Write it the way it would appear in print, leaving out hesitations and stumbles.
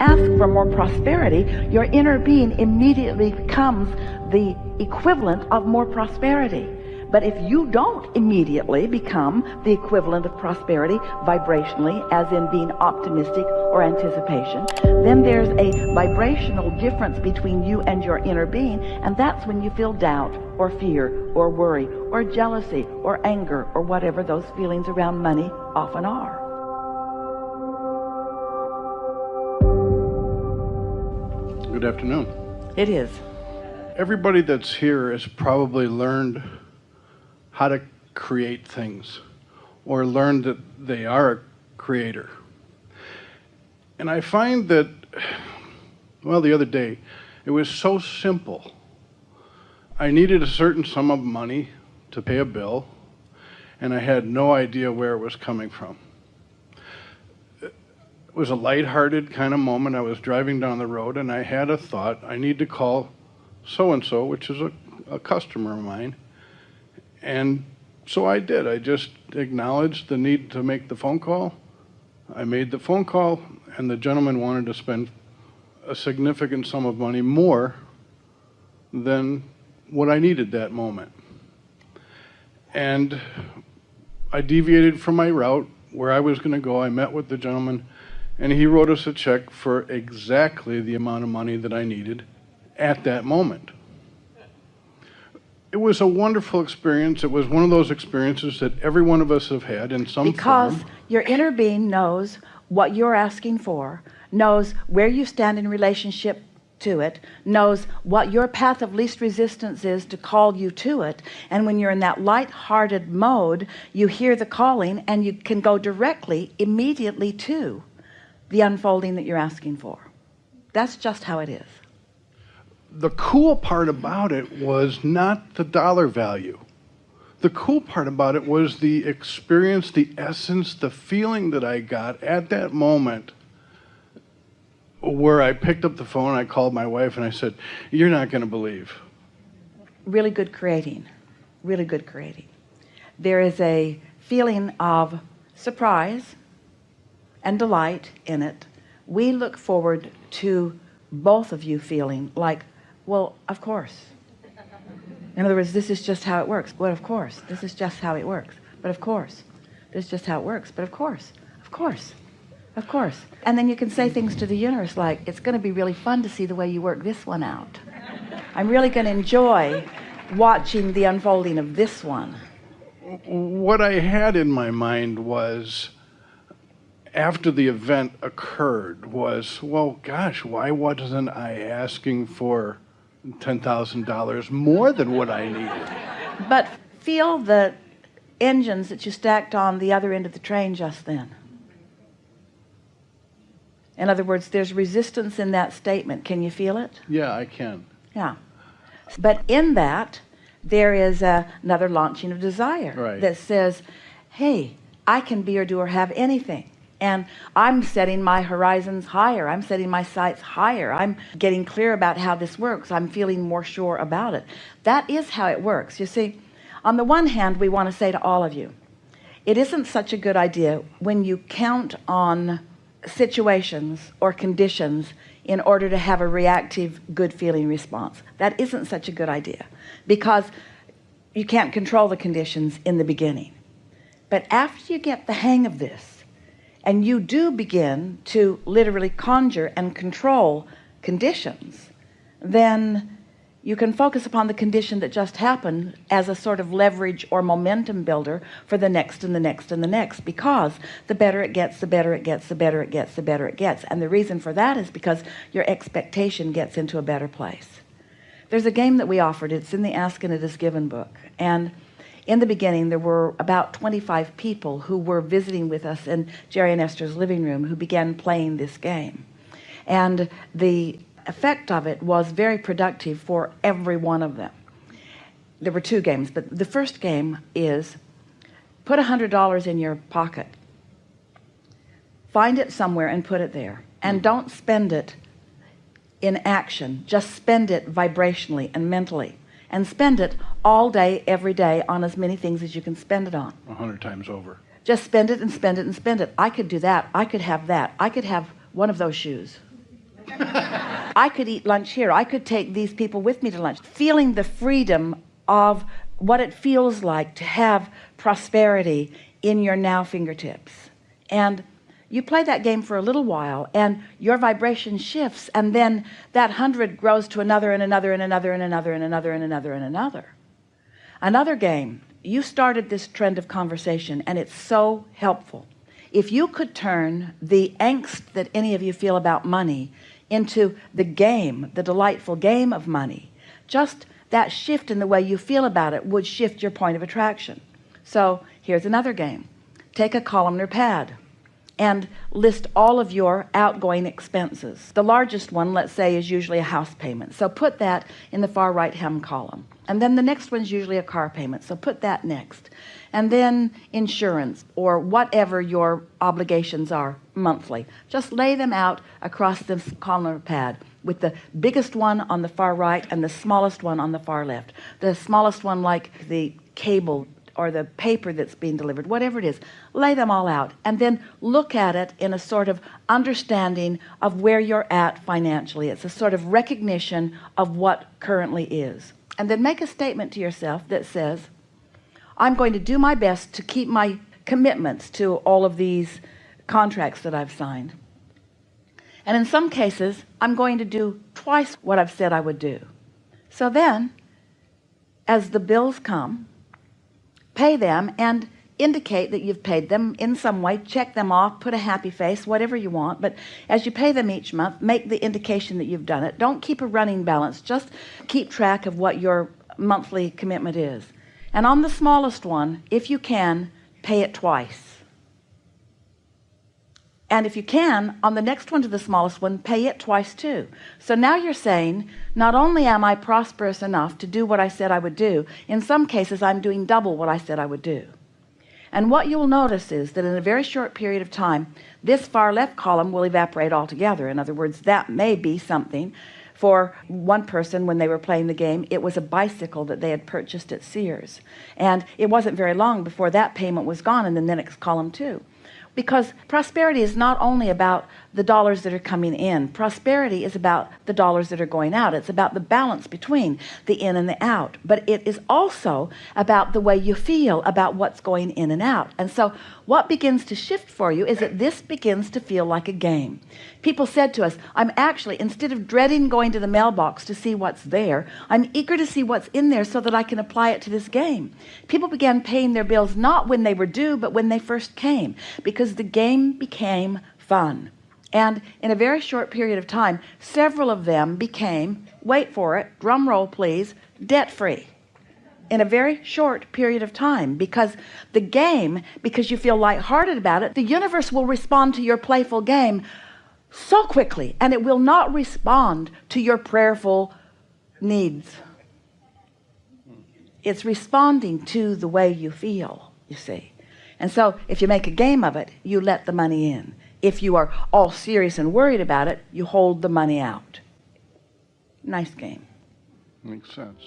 ask for more prosperity, your inner being immediately becomes the equivalent of more prosperity. But if you don't immediately become the equivalent of prosperity vibrationally, as in being optimistic or anticipation, then there's a vibrational difference between you and your inner being, and that's when you feel doubt or fear or worry or jealousy or anger or whatever those feelings around money often are. Good afternoon. It is. Everybody that's here has probably learned how to create things or learned that they are a creator. And I find that, well, the other day, it was so simple. I needed a certain sum of money to pay a bill, and I had no idea where it was coming from. It was a lighthearted kind of moment. I was driving down the road, and I had a thought, I need to call so-and-so, which is a customer of mine. And so I did. I just acknowledged the need to make the phone call. I made the phone call, and the gentleman wanted to spend a significant sum of money more than what I needed that moment. And I deviated from my route where I was going to go. I met with the gentleman, and he wrote us a check for exactly the amount of money that I needed at that moment. It was a wonderful experience. It was one of those experiences that every one of us have had in some Because form. your inner being knows what you're asking for, knows where you stand in relationship to it, knows what your path of least resistance is to call you to it. And when you're in that light-hearted mode, you hear the calling and you can go directly, immediately to the unfolding that you're asking for. That's just how it is. The cool part about it was not the dollar value. The cool part about it was the experience, the essence, the feeling that I got at that moment where I picked up the phone, I called my wife, and I said, "You're not going to believe." Really good creating. Really good creating. There is a feeling of surprise and delight in it. We look forward to both of you feeling like, well, of course. In other words, this is just how it works. Well, of course. This is just how it works. But of course. This is just how it works. But of course. Of course. Of course. And then you can say things to the universe like, it's going to be really fun to see the way you work this one out. I'm really going to enjoy watching the unfolding of this one. What I had in my mind was, after the event occurred, was, well, gosh, why wasn't I asking for $10,000 more than what I needed? But feel the engines that you stacked on the other end of the train just then. In other words, there's resistance in that statement. Can you feel it? Yeah, I can. Yeah. But in that, there is another launching of desire that says, hey, I can be or do or have anything. And I'm setting my horizons higher. I'm setting my sights higher. I'm getting clear about how this works. I'm feeling more sure about it. That is how it works. You see, on the one hand, we want to say to all of you, it isn't such a good idea when you count on situations or conditions in order to have a reactive, good feeling response. That isn't such a good idea because you can't control the conditions in the beginning. But after you get the hang of this, and you do begin to literally conjure and control conditions, then you can focus upon the condition that just happened as a sort of leverage or momentum builder for the next and the next and the next, because the better it gets, the better it gets, the better it gets, the better it gets. And the reason for that is because your expectation gets into a better place. There's a game that we offered. It's in the Ask and It Is Given book. And in the beginning, there were about 25 people who were visiting with us in Jerry and Esther's living room who began playing this game. And the effect of it was very productive for every one of them. There were two games, but the first game is put $100 in your pocket. Find it somewhere and put it there. And don't spend it in action. Just spend it vibrationally and mentally. And spend it all day, every day, on as many things as you can spend it on. 100 times over. Just spend it and spend it and spend it. I could do that. I could have that. I could have one of those shoes. I could eat lunch here. I could take these people with me to lunch. Feeling the freedom of what it feels like to have prosperity in your now fingertips. And you play that game for a little while and your vibration shifts, and then that 100 grows to another and another and another and another and another and another and another. Another game. You started this trend of conversation, and it's so helpful. If you could turn the angst that any of you feel about money into the game, the delightful game of money, just that shift in the way you feel about it would shift your point of attraction. So here's another game. Take a columnar pad and list all of your outgoing expenses. The largest one, let's say, is usually a house payment. So put that in the far right-hand column. And then the next one's usually a car payment. So put that next. And then insurance or whatever your obligations are monthly. Just lay them out across this columnar pad with the biggest one on the far right and the smallest one on the far left. The smallest one like the cable or the paper that's being delivered, whatever it is, lay them all out and then look at it in a sort of understanding of where you're at financially. It's a sort of recognition of what currently is. And then make a statement to yourself that says, I'm going to do my best to keep my commitments to all of these contracts that I've signed. And in some cases, I'm going to do twice what I've said I would do. So then, as the bills come, pay them and indicate that you've paid them in some way. Check them off, put a happy face, whatever you want. But as you pay them each month, make the indication that you've done it. Don't keep a running balance. Just keep track of what your monthly commitment is. And on the smallest one, if you can, pay it twice. And if you can, on the next one to the smallest one, pay it twice too. So now you're saying, not only am I prosperous enough to do what I said I would do, in some cases I'm doing double what I said I would do. And what you'll notice is that in a very short period of time, this far left column will evaporate altogether. In other words, that may be something. For one person, when they were playing the game, it was a bicycle that they had purchased at Sears. And it wasn't very long before that payment was gone in the next column too. Because prosperity is not only about the dollars that are coming in. Prosperity is about the dollars that are going out. It's about the balance between the in and the out. But it is also about the way you feel about what's going in and out. And so what begins to shift for you is that this begins to feel like a game. People said to us, I'm actually, instead of dreading going to the mailbox to see what's there, I'm eager to see what's in there so that I can apply it to this game. People began paying their bills not when they were due, but when they first came, because the game became fun. And in a very short period of time, several of them became, wait for it, drum roll please, debt-free. In a very short period of time, because the game, because you feel lighthearted about it, the universe will respond to your playful game so quickly, and it will not respond to your prayerful needs. It's responding to the way you feel, you see. And so if you make a game of it, you let the money in. If you are all serious and worried about it, you hold the money out. Nice game. Makes sense.